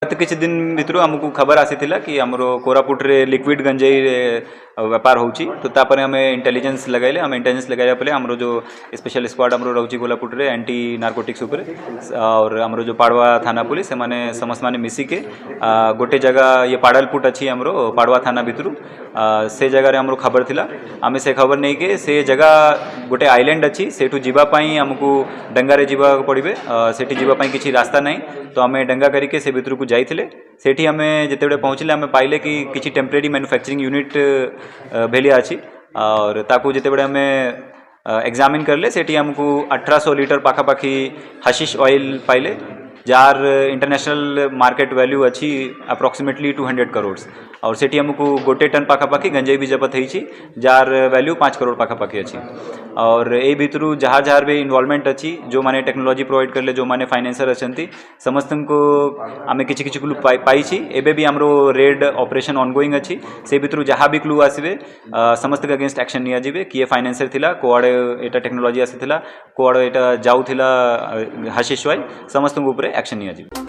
गत किसी दिन भितर आमको खबर आसीथिला कि हमर कोरापुट रे लिक्विड गंजेई व्यापार होची तो तापर हमें इंटेलिजेंस लगाइले हम इंटेलिजेंस लगाइला पले हमरो जो स्पेशल स्क्वाड हमरो रहउची कोरापुट रे एंटी नारकोटिक्स ऊपर और हमरो जो पाड़वा थाना पुलिस माने समस्त माने मिसी के गोटे जगह ये पाड़लपुट अच्छी हमरो पाड़वा थाना भितर से जगह रे हमरो खबर थिला आमे से खबर नहीं के से जगह गोटे आइलैंड अच्छी सेठू जीवा पई हमको डंगा रे जीवा पड़िबे सेठी जीवा पई किछि रास्ता नहीं तो आमे डंगा करके से भितर को जाइथिले सेठी हमें जेतेबे पहुँचले आमे पाइले कि किछि टेम्परेरी मैन्युफैक्चरिंग यूनिट भेलिया अच्छी और ताकू जेतेबे हमें एग्जामिन करले सेठी हमको 1800 लीटर पाखापाखी हशीश ऑयल पाइले जार इंटरनेशनल मार्केट वैल्यू अच्छी अप्रोक्सीमेटली 200 करोड़ और सेठी हमको गोटे टन पाखापाखी गंजेई भी जबत होती जार वैल्यू 5 करोड़ पाखापाखी अच्छी और ए भितर जहाँ जहाँ भी इन्वॉल्वमेंट अच्छी जो माने टेक्नोलॉजी प्रोवाइड करले जो माने फाइनेंसर अच्छी समस्त को आम कि क्लू पाई एबे भी हमरो रेड ऑपरेशन ऑनगोइंग अच्छी से भितर जहाँ भी क्लू आसवे समस्त अगेंस्ट एक्शन निया जिवे किए फाइनेंसर थिला कोआड़े एटा टेक्नोलॉजी आसीथिला कोआड़े एटा जाउथिला हशीश वाई समस्त ऊपर एक्शन निया जिवे।